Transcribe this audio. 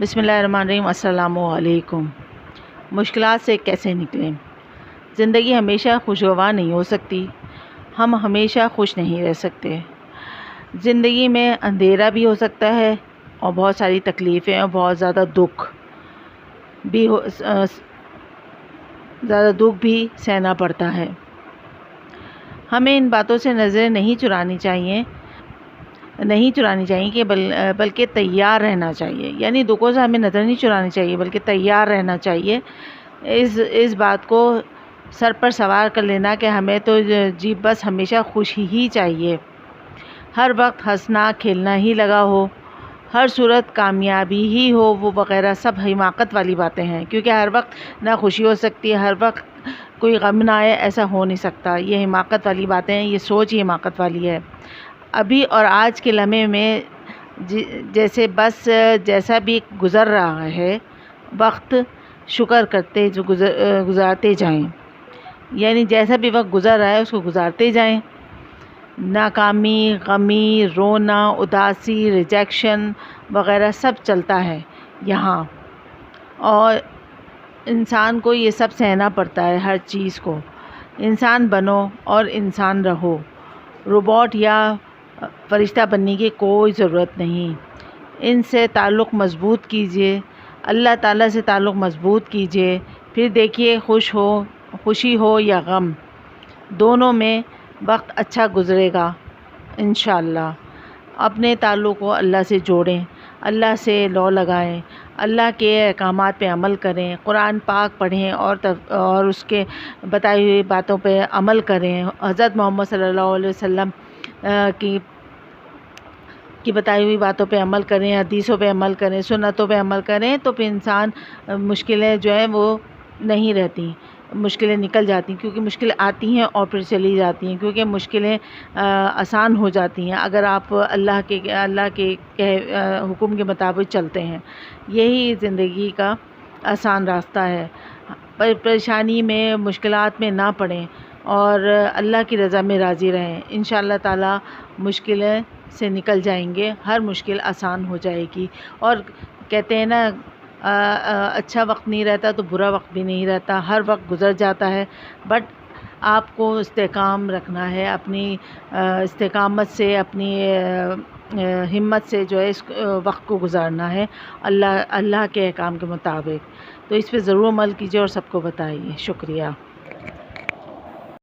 بسم اللہ الرحمن الرحیم۔ السلام علیکم۔ مشکلات سے کیسے نکلیں؟ زندگی ہمیشہ خوشگوار نہیں ہو سکتی، ہم ہمیشہ خوش نہیں رہ سکتے۔ زندگی میں اندھیرا بھی ہو سکتا ہے اور بہت ساری تکلیفیں اور بہت زیادہ دکھ بھی سہنا پڑتا ہے۔ ہمیں ان باتوں سے نظریں نہیں چرانی چاہیے کہ بلکہ تیار رہنا چاہیے، یعنی دکھوں سے ہمیں نظر نہیں چرانی چاہیے بلکہ تیار رہنا چاہیے۔ اس بات کو سر پر سوار کر لینا کہ ہمیں تو بس ہمیشہ خوشی ہی چاہیے، ہر وقت ہنسنا کھیلنا ہی لگا ہو، ہر صورت کامیابی ہی ہو، وہ وغیرہ سب حماقت والی باتیں ہیں، کیونکہ ہر وقت نہ خوشی ہو سکتی ہے، ہر وقت کوئی غم نہ آئے، ایسا ہو نہیں سکتا۔ یہ حماقت والی باتیں ہیں، یہ سوچ ہی حماقت والی ہے۔ ابھی اور آج کے لمحے میں جیسا بھی گزر رہا ہے وقت، شکر کرتے گزارتے جائیں، یعنی جیسا بھی وقت گزر رہا ہے اس کو گزارتے جائیں۔ ناکامی، غمی، رونا، اداسی، ریجیکشن وغیرہ سب چلتا ہے یہاں، اور انسان کو یہ سب سہنا پڑتا ہے، ہر چیز کو۔ انسان بنو اور انسان رہو، روبوٹ یا فرشتہ بننے کی کوئی ضرورت نہیں۔ ان سے تعلق مضبوط کیجئے، اللہ تعالیٰ سے تعلق مضبوط کیجئے، پھر دیکھیے خوشی ہو یا غم، دونوں میں وقت اچھا گزرے گا انشاءاللہ۔ اپنے تعلق کو اللہ سے جوڑیں، اللہ سے لو لگائیں، اللہ کے احکامات پہ عمل کریں، قرآن پاک پڑھیں اور اس کے بتائی ہوئی باتوں پہ عمل کریں، حضرت محمد صلی اللہ علیہ وسلم کی بتائی ہوئی باتوں پہ عمل کریں، حدیثوں پہ عمل کریں، سنتوں پہ عمل کریں، تو پھر انسان مشکلیں جو ہیں وہ نہیں رہتی، مشکلیں نکل جاتی ہیں، کیونکہ مشکلیں آتی ہیں اور پھر چلی جاتی ہیں، کیونکہ مشکلیں آسان ہو جاتی ہیں اگر آپ اللہ کے حکم کے مطابق چلتے ہیں۔ یہی زندگی کا آسان راستہ ہے۔ پریشانی میں، مشکلات میں نہ پڑیں اور اللہ کی رضا میں راضی رہیں، انشاءاللہ تعالی مشکلیں سے نکل جائیں گے، ہر مشکل آسان ہو جائے گی۔ اور کہتے ہیں نا، اچھا وقت نہیں رہتا تو برا وقت بھی نہیں رہتا، ہر وقت گزر جاتا ہے، بٹ آپ کو استحکام رکھنا ہے، اپنی استقامت سے، اپنی ہمت سے جو ہے اس وقت کو گزارنا ہے اللہ کے احکام کے مطابق۔ تو اس پہ ضرور عمل کیجیے اور سب کو بتائیے۔ شکریہ۔